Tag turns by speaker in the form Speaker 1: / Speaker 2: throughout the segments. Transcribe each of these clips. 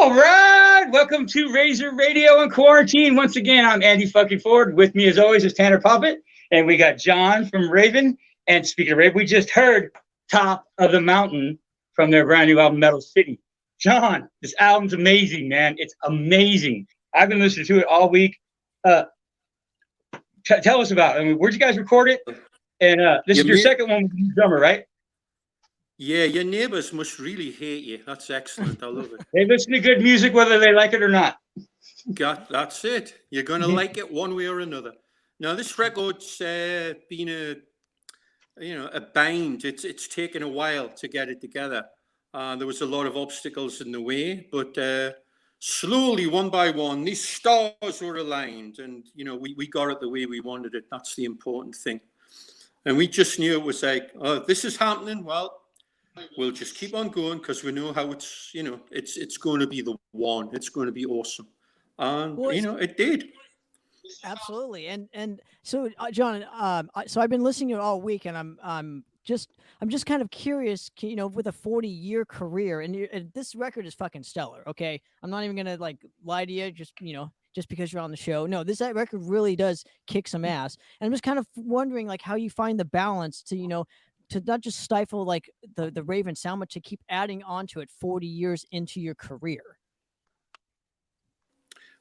Speaker 1: All right, welcome to Razor Radio in Quarantine. Once again, I'm Andy fucking Ford. With me, as always, is Tanner Poppet, and we got John from Raven. And speaking of Raven, we just heard "Top of the Mountain" from their brand new album, Metal City. John, this album's amazing, man. It's amazing. I've been listening to it all week. Tell us about it. I mean, where'd you guys record it? And this is your second one with the drummer, right?
Speaker 2: Yeah, your neighbours must really hate you. That's excellent. I love it.
Speaker 1: They listen to good music whether they like it or not.
Speaker 2: That's it. You're going to like it one way or another. Now, this record's been a bind. It's taken a while to get it together. There was a lot of obstacles in the way, but slowly, one by one, these stars were aligned, and we got it the way we wanted it. That's the important thing. And we just knew it was like, oh, this is happening. Well, we'll just keep on going because we know how it's going to be the one. It's going to be awesome, and it did.
Speaker 3: Absolutely, and so John, so I've been listening to it all week, and I'm just kind of curious, with a 40-year career, and this record is fucking stellar. Okay, I'm not even gonna lie to you, just because you're on the show. No, that record really does kick some ass, and I'm just kind of wondering how you find the balance to not just stifle the Raven sound, but to keep adding on to it 40 years into your career.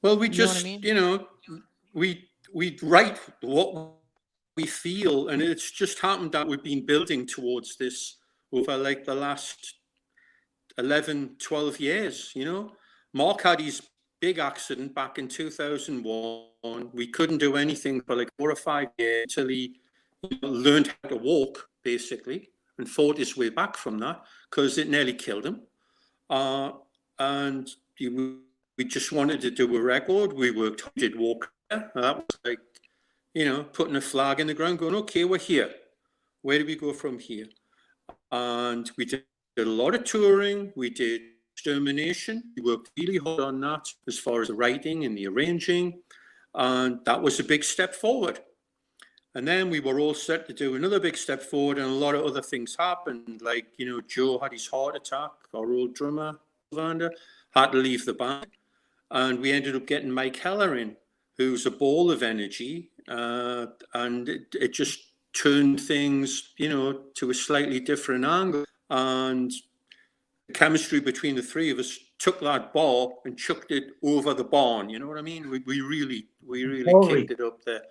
Speaker 2: Well, we just, we write what we feel, and it's just happened that we've been building towards this over the last 11, 12 years, Mark had his big accident back in 2001. We couldn't do anything for 4 or 5 years until he learned how to walk, basically, and fought his way back from that because it nearly killed him. And we just wanted to do a record. We did walk. That was putting a flag in the ground, going, okay, we're here. Where do we go from here? And we did a lot of touring. We did Extermination. We worked really hard on that as far as the writing and the arranging. And that was a big step forward. And then we were all set to do another big step forward, and a lot of other things happened. Joe had his heart attack. Our old drummer, Vander, had to leave the band. And we ended up getting Mike Heller in, who's a ball of energy. And it just turned things, to a slightly different angle. And the chemistry between the three of us took that ball and chucked it over the barn. You know what I mean? We really kicked it up there.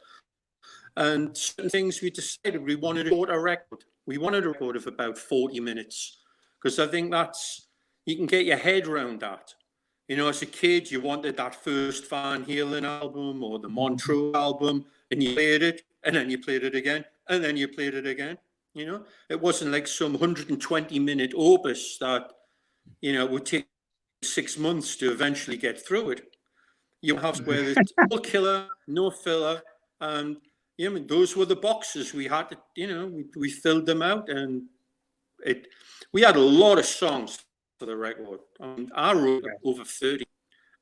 Speaker 2: And certain things we decided we wanted to record a record. We wanted a record of about 40 minutes because I think you can get your head around that. As a kid, you wanted that first Van Halen album or the Montreux album, and you played it, and then you played it again, and then you played it again. It wasn't like some 120-minute opus that, would take 6 months to eventually get through it. You have where it's all killer, no filler, and those were the boxes we had to, we filled them out, and we had a lot of songs for the record. I wrote over 30,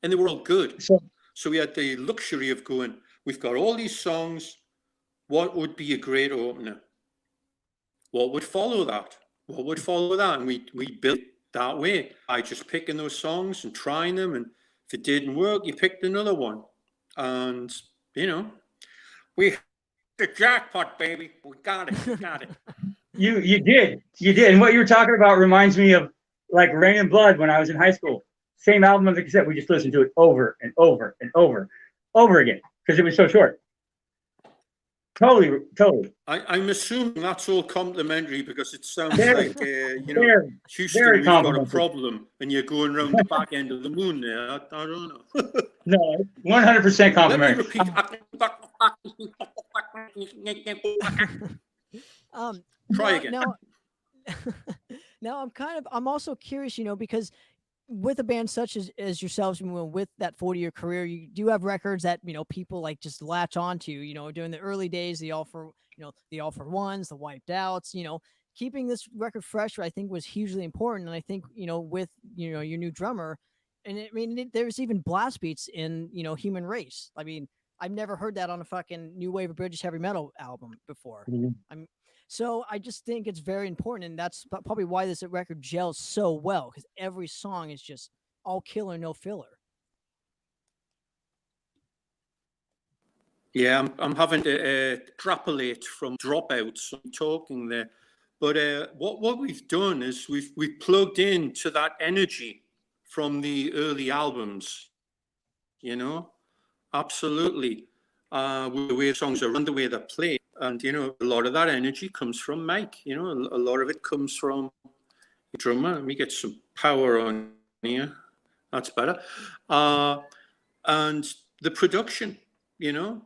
Speaker 2: and they were all good. So we had the luxury of going, we've got all these songs. What would be a great opener? What would follow that? What would follow that? And we built that way by just picking those songs and trying them. And if it didn't work, you picked another one. And, we the jackpot, baby. We got it.
Speaker 1: You did. And what you were talking about reminds me of Rain and Blood when I was in high school. Same album on the cassette. We just listened to it over and over and over again because it was so short. Totally.
Speaker 2: I'm assuming that's all complimentary because it sounds Houston, we've got a problem, and you're going around the back end of the moon there. I don't know.
Speaker 1: No, 100% complimentary.
Speaker 2: Try again.
Speaker 3: Now I'm also curious, because with a band such as yourselves, with that 40-year career, you do have records that people just latch onto. During the early days, the All for Ones, the Wiped Outs. Keeping this record fresh, I think, was hugely important. And I think with your new drummer, and there's even blast beats in Human Race. I've never heard that on a fucking new wave of British heavy metal album before. Mm-hmm. So I just think it's very important, and that's probably why this record gels so well, because every song is just all killer, no filler.
Speaker 2: Yeah, I'm having to extrapolate from dropouts. I'm talking there, but what we've done is we've plugged into that energy from the early albums. You know, absolutely. The way songs are run, the way they're played, and you know, a lot of that energy comes from Mike. You know, a lot of it comes from the drummer. Let me get some power on here. That's better. And the production. You know.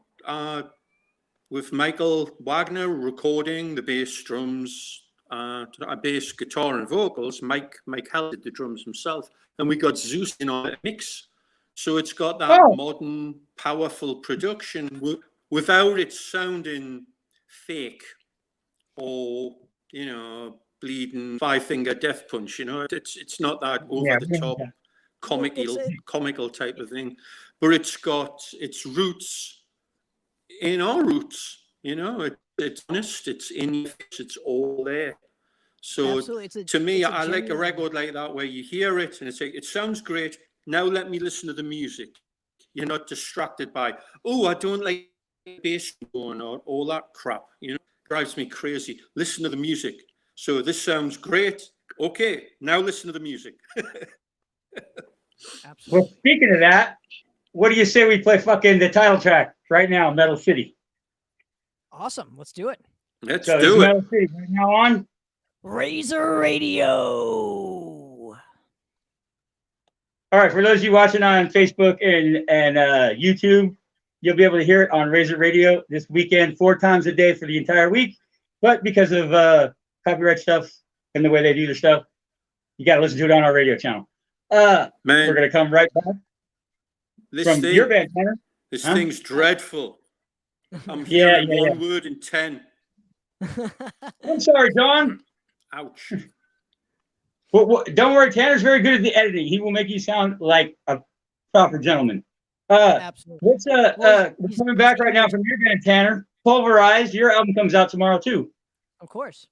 Speaker 2: With Michael Wagner recording the bass, drums, bass, guitar, and vocals, Mike Hell did the drums himself, and we got Zeus in on a mix. So it's got that modern, powerful production without it sounding fake or, you know, bleeding five-finger death punch. You know, it's not that over-the-top comical type of thing, but it's got its roots in our roots, you know, it's honest, it's in your face, it's all there. So to me, I like a record like that where you hear it and it's like, it sounds great. Now let me listen to the music. You're not distracted by, oh, I don't like bass going or all that crap. You know, drives me crazy. Listen to the music. So this sounds great. Okay, now listen to the music.
Speaker 1: Well, speaking of that, what do you say we play fucking the title track right now, Metal City?
Speaker 3: Awesome. Let's do it.
Speaker 2: Let's do it.
Speaker 1: Metal City right now on
Speaker 3: Razor Radio.
Speaker 1: All right, for those of you watching on Facebook and YouTube, you'll be able to hear it on Razor Radio this weekend 4 times a day for the entire week. But because of copyright stuff and the way they do the stuff, you got to listen to it on our radio channel. Man, we're going to come right back. From your band, Tanner.
Speaker 2: This thing's dreadful. I'm hearing one word in 10.
Speaker 1: I'm sorry, John.
Speaker 2: Ouch.
Speaker 1: Well, don't worry, Tanner's very good at the editing. He will make you sound like a proper gentleman. Absolutely. We're coming back right now from your band, Tanner. Pulverized. Your album comes out tomorrow too.
Speaker 3: Of course.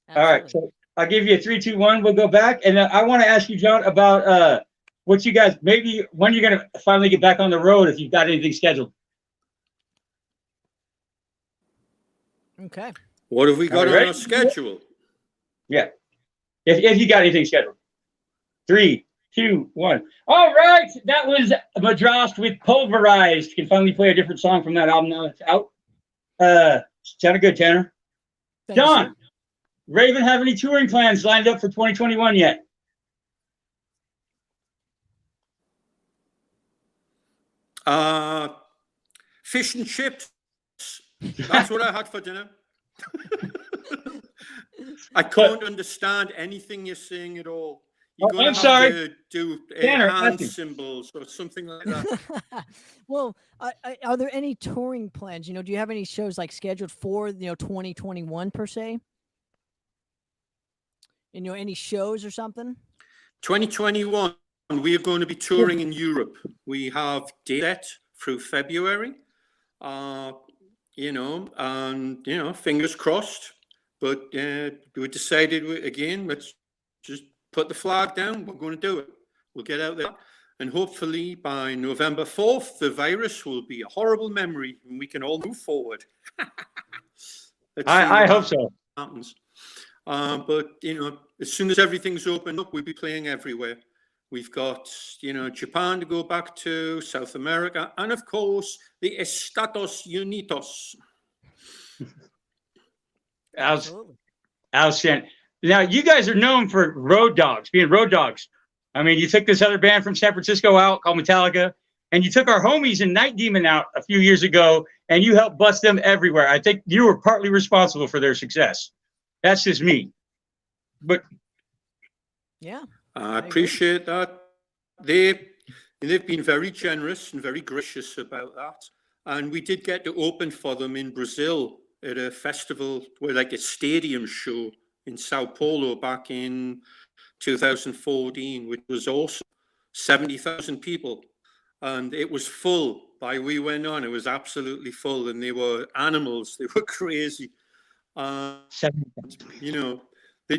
Speaker 1: Absolutely. All right, so I'll give you a 3, 2, 1. We'll go back, and I want to ask you, John, about what you guys, maybe when you're going to finally get back on the road, if you've got anything scheduled.
Speaker 3: Okay.
Speaker 2: What have we got on our schedule?
Speaker 1: Yeah. If you got anything scheduled. 3, 2, 1. All right. That was Madras with Pulverized. You can finally play a different song from that album now that's out. Sounded good, Tanner.
Speaker 3: Thank
Speaker 1: John,
Speaker 3: you.
Speaker 1: Raven have any touring plans lined up for 2021 yet?
Speaker 2: Fish and chips. That's what I had for dinner. I can't understand anything you're saying at all. You're going to have to do hand symbols or something like that.
Speaker 3: Well, are there any touring plans? You know, do you have any shows like scheduled for 2021 per se? You know, any shows or something?
Speaker 2: 2021, we are going to be touring in Europe. We have date through February. Fingers crossed. But we decided, again, let's just put the flag down. We're going to do it. We'll get out there. And hopefully by November 4th, the virus will be a horrible memory and we can all move forward.
Speaker 1: I hope so.
Speaker 2: Happens. But, as soon as everything's opened up, we'll be playing everywhere. We've got, Japan to go back to, South America, and of course, the Estados Unidos.
Speaker 1: Outstanding. Now, you guys are known for road dogs, being road dogs. I mean, you took this other band from San Francisco out called Metallica, and you took our homies in Night Demon out a few years ago, and you helped bust them everywhere. I think you were partly responsible for their success. That's just me. But
Speaker 3: yeah,
Speaker 2: I appreciate that. They've been very generous and very gracious about that. And we did get to open for them in Brazil at a festival, like a stadium show in Sao Paulo back in 2014, which was awesome. 70,000 people. And it was full. By we went on, it was absolutely full. And they were animals. They were crazy. They'd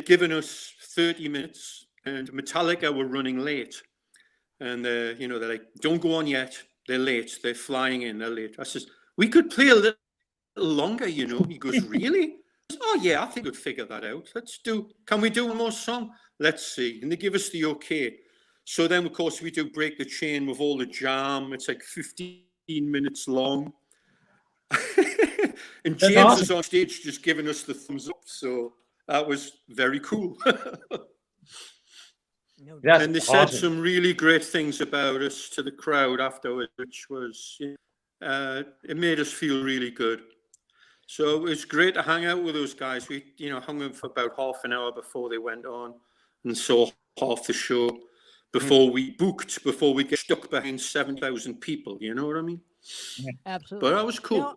Speaker 2: given us 30 minutes and Metallica were running late. And they're like, don't go on yet. They're late. They're flying in. They're late. I says, we could play a little longer, He goes, really? I said, oh yeah, I think we'd figure that out. Can we do one more song? Let's see. And they give us the okay. So then, of course, we do Break the Chain with all the jam. It's like 15 minutes long. And
Speaker 1: That's
Speaker 2: James
Speaker 1: awesome.
Speaker 2: is on stage just giving us the thumbs up. So that was very cool.
Speaker 1: That's
Speaker 2: And they
Speaker 1: awesome.
Speaker 2: said some really great things about us to the crowd afterwards, which was, it made us feel really good. So it was great to hang out with those guys. We, hung out for about half an hour before they went on and saw half the show before we get stuck behind 7,000 people. You know what I mean?
Speaker 3: Absolutely.
Speaker 2: But that was cool.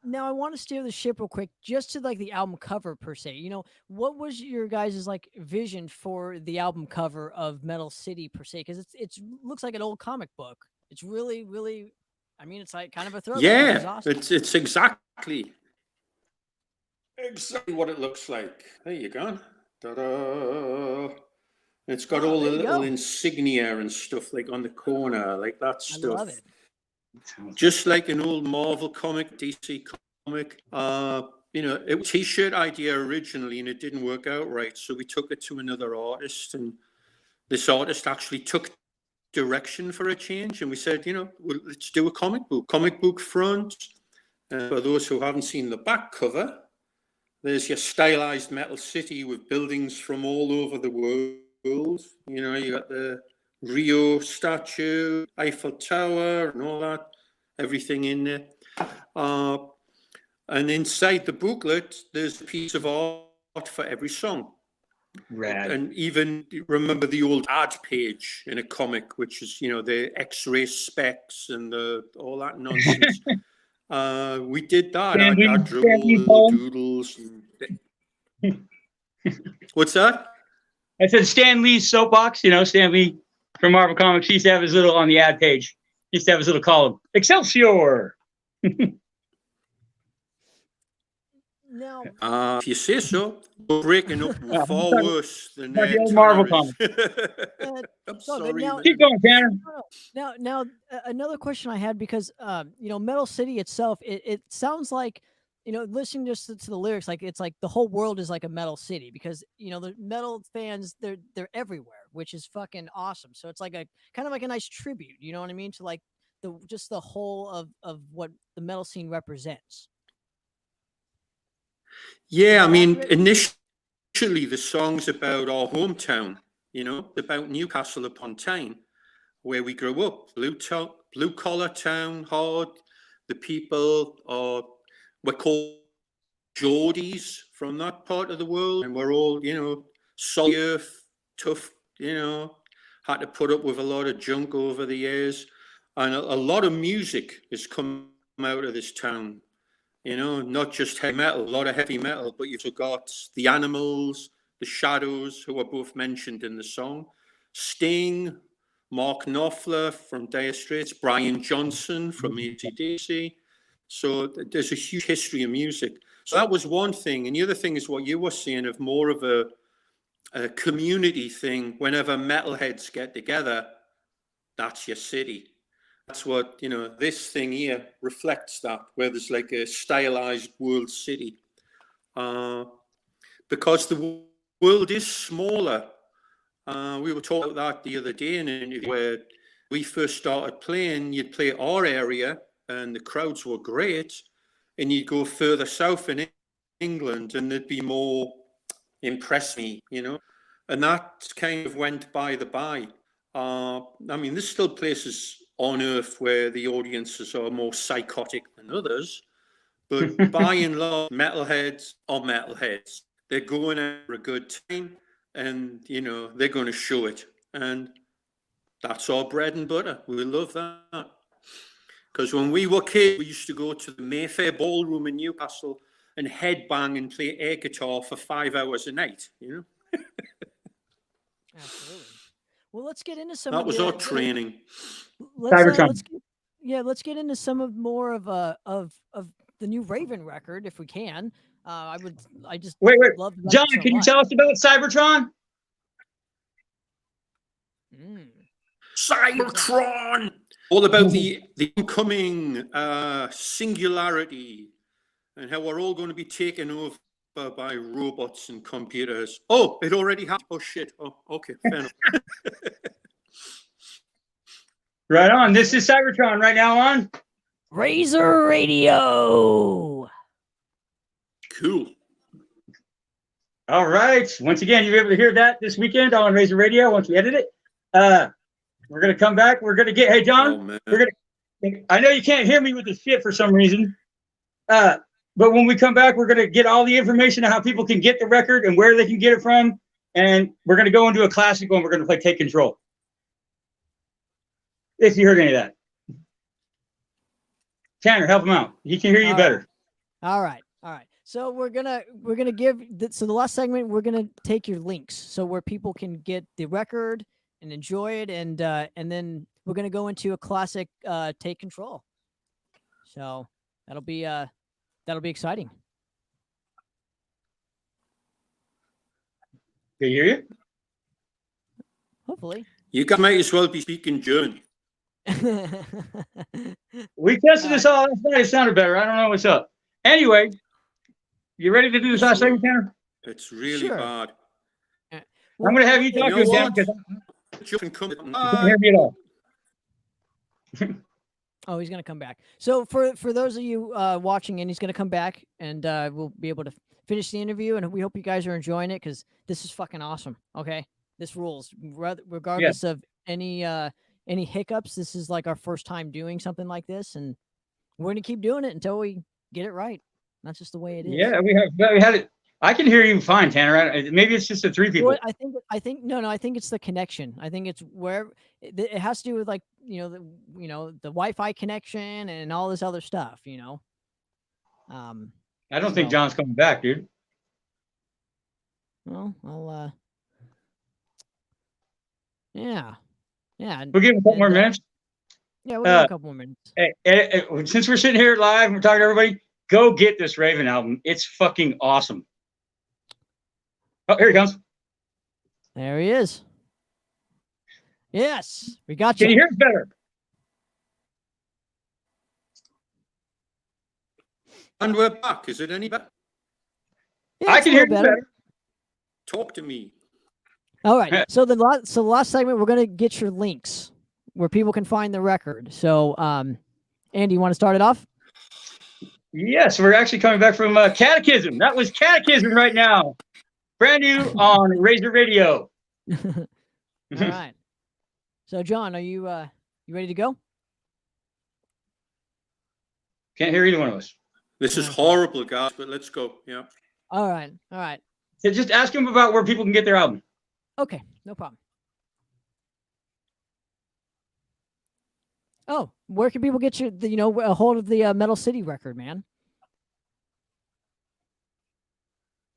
Speaker 3: Now I want to steer the ship real quick, just to like the album cover per se. What was your guys' like vision for the album cover of Metal City per se? Because it looks like an old comic book. It's really, really, I mean, it's like kind of a throwback.
Speaker 2: Yeah,
Speaker 3: awesome.
Speaker 2: it's exactly what it looks like. There you go. Ta-da. It's got all the little insignia and stuff like on the corner, like that stuff.
Speaker 3: I love it.
Speaker 2: Just like an old Marvel comic, DC comic. It was a t-shirt idea originally and it didn't work out right. So we took it to another artist, and this artist actually took direction for a change. And we said, let's do a comic book front. For those who haven't seen the back cover, there's your stylized Metal City with buildings from all over the world. You got the Rio statue, Eiffel Tower, and all that, everything in there. And inside the booklet, there's a piece of art for every song.
Speaker 1: Rad.
Speaker 2: And even remember the old ad page in a comic, which is, the X-ray specs and all that nonsense. We did that. I drew all the doodles. What's that?
Speaker 1: I said Stan Lee's soapbox. Stan Lee from Marvel Comics. He used to have his little on the ad page. He used to have his little column, Excelsior.
Speaker 3: Now,
Speaker 2: if you say so, we're breaking up far worse than
Speaker 1: the old Marvel comics.
Speaker 2: I'm sorry.
Speaker 1: Keep going, Tanner.
Speaker 3: Now, another question I had, because Metal City itself, it sounds like, listening just to the lyrics, like it's like the whole world is like a metal city, because the metal fans, they're everywhere, which is fucking awesome. So it's like a kind of like a nice tribute, you know what I mean, to like the whole of what the metal scene represents.
Speaker 2: Yeah, I mean, initially the song's about our hometown, about Newcastle upon Tyne, where we grew up. Blue collar town, hard. The people we're called Geordies from that part of the world, and we're all, solid earth, tough, had to put up with a lot of junk over the years, and a lot of music has come out of this town. Not just heavy metal, a lot of heavy metal, but you've got the Animals, the Shadows, who are both mentioned in the song, Sting, Mark Knopfler from Dire Straits, Brian Johnson from AC/DC. So there's a huge history of music. So that was one thing. And the other thing is what you were saying, of more of a community thing. Whenever metalheads get together, that's your city. That's what, this thing here reflects that, where there's like a stylized world city. Because the world is smaller. We were talking about that the other day in an interview, where we first started playing. You'd play our area and the crowds were great. And you'd go further south in England and there'd be more impress me, And that kind of went by the by. I mean, there's still places on earth where the audiences are more psychotic than others, but by and large, metalheads are metalheads. They're going out for a good time, and they're going to show it, and that's our bread and butter. We love that, because when we were kids, we used to go to the Mayfair Ballroom in Newcastle and headbang and play air guitar for 5 hours a night.
Speaker 3: Absolutely. Well, let's get into some.
Speaker 2: That was our training.
Speaker 3: Let's get into some of more of the new Raven record, if we can. I just
Speaker 1: wait.
Speaker 3: love
Speaker 1: John, can you tell us about Cybertron?
Speaker 2: Cybertron. All about the incoming singularity and how we're all going to be taken over by robots and computers. Oh, it already happened. Oh, shit. Oh, okay. Fair enough.
Speaker 1: Right on. This is Cybertron right now on
Speaker 3: Razor Radio.
Speaker 2: Cool.
Speaker 1: All right. Once again, you'll be able to hear that this weekend on Razor Radio once we edit it. We're going to come back. We're going to get, hey, John, I know you can't hear me with the shit for some reason. But when we come back, we're going to get all the information on how people can get the record and where they can get it from. And we're going to go into a classic one. We're going to play Take Control. If you heard any of that. Tanner, help him out. He can hear you better.
Speaker 3: All right. So we're gonna give so the last segment we're gonna take your links so where people can get the record and enjoy it, and then we're gonna go into a classic Take Control. So that'll be exciting.
Speaker 1: Can you hear you?
Speaker 3: Hopefully.
Speaker 2: You guys might as well be speaking German.
Speaker 1: We tested this all last night. It sounded better. I don't know what's up. Anyway, you ready to do this last segment, Tanner?
Speaker 2: It's really bad.
Speaker 1: I'm going to have you talk to him, Dan, because you can't hear me at all.
Speaker 3: Oh, he's going to come back. So for those of you watching, and he's going to come back, and we'll be able to finish the interview, and we hope you guys are enjoying it, because this is fucking awesome, okay? This rules. Regardless of any hiccups, this is like our first time doing something like this, and we're going to keep doing it until we get it right. That's just the way it is.
Speaker 1: Yeah, we had it. I can hear you fine, Tanner. Maybe it's just the three people.
Speaker 3: Well, I think I think it's the connection. I think it's where it has to do with, like, the Wi-Fi connection and all this other stuff.
Speaker 1: I don't think John's coming back, dude.
Speaker 3: Well, I'll yeah.
Speaker 1: We'll give him a couple more minutes.
Speaker 3: Yeah, we'll give him a couple more minutes.
Speaker 1: Since we're sitting here live and we're talking to everybody, go get this Raven album. It's fucking awesome. Oh, here he comes.
Speaker 3: There he is. Yes, we got you.
Speaker 1: Can you hear us better?
Speaker 2: And we're back. Is it any better?
Speaker 3: Yeah,
Speaker 1: I can hear you better.
Speaker 2: Talk to me.
Speaker 3: All right. So the last segment, we're gonna get your links where people can find the record. So, Andy, you want to start it off?
Speaker 1: Yes, we're actually coming back from Catechism. That was Catechism right now. Brand new on Razor Radio.
Speaker 3: All right. So, John, are you ready to go?
Speaker 1: Can't hear either one of us.
Speaker 2: This is horrible, guys, but let's go. Yeah.
Speaker 3: All right.
Speaker 1: So just ask him about where people can get their album.
Speaker 3: Okay, no problem. Oh, where can people get a hold of the Metal City record, man?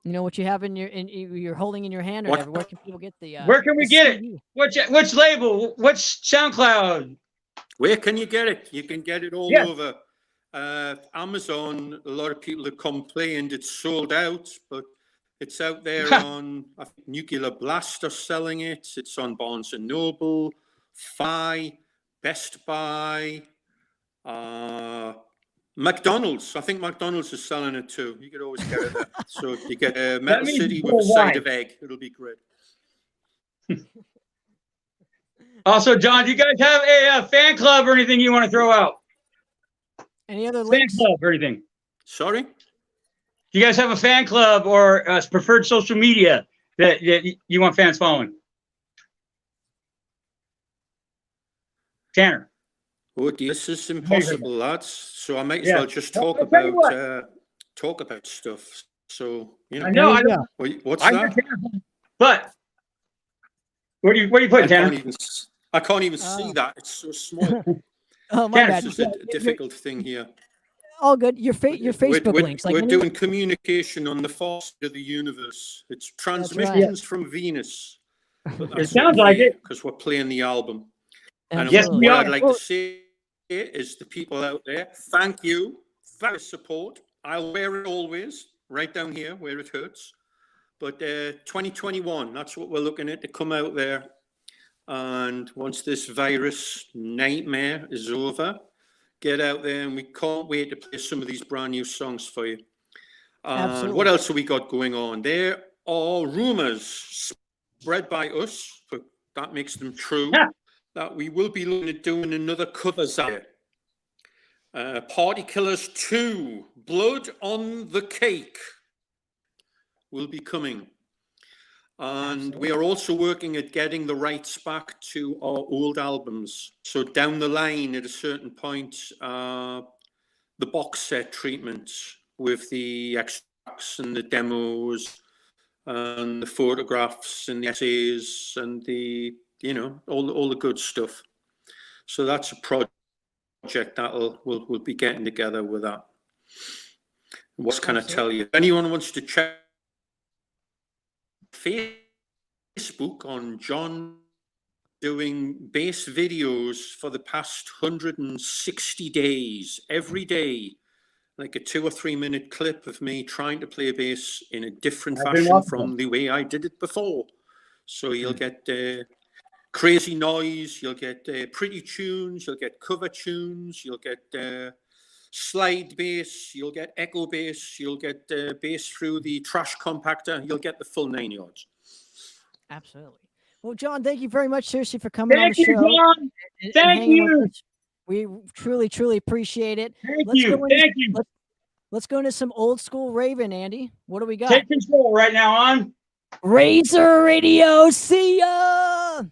Speaker 3: What you have you're holding in your hand, or whatever. Where can people get the?
Speaker 1: Where can we get it? Which label? Which SoundCloud?
Speaker 2: Where can you get it? You can get it all over. Amazon. A lot of people have complained it's sold out, but it's out there on, I think, Nuclear Blast are selling it. It's on Barnes and Noble, Fi, Best Buy, McDonald's. I think McDonald's is selling it too. You could always get it there. So you get a Metal City with a side of egg. It'll be great.
Speaker 1: Also, John, do you guys have a fan club or anything you want to throw out?
Speaker 3: Any other links?
Speaker 1: Fan club or anything?
Speaker 2: Sorry?
Speaker 1: Do you guys have a fan club or preferred social media that you want fans following? Tanner.
Speaker 2: Oh, this is impossible, lads. So I might as well just talk about stuff. So,
Speaker 1: I know.
Speaker 2: What's that?
Speaker 1: But where do you put it, Tanner?
Speaker 2: I can't even see that. It's so small.
Speaker 3: Oh, my bad.
Speaker 2: This is a difficult thing here.
Speaker 3: All good. Your Facebook links.
Speaker 2: We're doing communication on the far side of the universe. It's transmissions from Venus.
Speaker 1: It sounds like it.
Speaker 2: Because we're playing the album. And
Speaker 1: yes,
Speaker 2: what I'd like to say is the people out there, thank you for your support. I'll wear it always, right down here where it hurts. But 2021, that's what we're looking at to come out there. And once this virus nightmare is over, get out there, and we can't wait to play some of these brand new songs for you. And
Speaker 3: Absolutely.
Speaker 2: what else have we got going on? There are rumors spread by us, but that makes them true, that we will be looking at doing another covers album. Party Killers 2, Blood on the Cake, will be coming. And we are also working at getting the rights back to our old albums. So down the line, at a certain point, the box set treatment with the extracts and the demos and the photographs and the essays and the, all the good stuff. So that's a project that we'll be getting together with that. What can I tell you? If anyone wants to check Facebook on John doing bass videos for the past 160 days, every day, like a 2 or 3 minute clip of me trying to play bass in a different fashion from the way I did it before. So you'll get crazy noise, you'll get pretty tunes, you'll get cover tunes, you'll get slide bass, you'll get echo bass, you'll get bass through the trash compactor, you'll get the full 9 yards.
Speaker 3: Absolutely. Well, John, thank you very much, seriously, for coming on the show.
Speaker 1: John. Thank you.
Speaker 3: We truly, truly appreciate it.
Speaker 1: Thank you.
Speaker 3: Let's go into some old school Raven, Andy. What do we got?
Speaker 1: Take control right now on
Speaker 3: Razor Radio. See ya.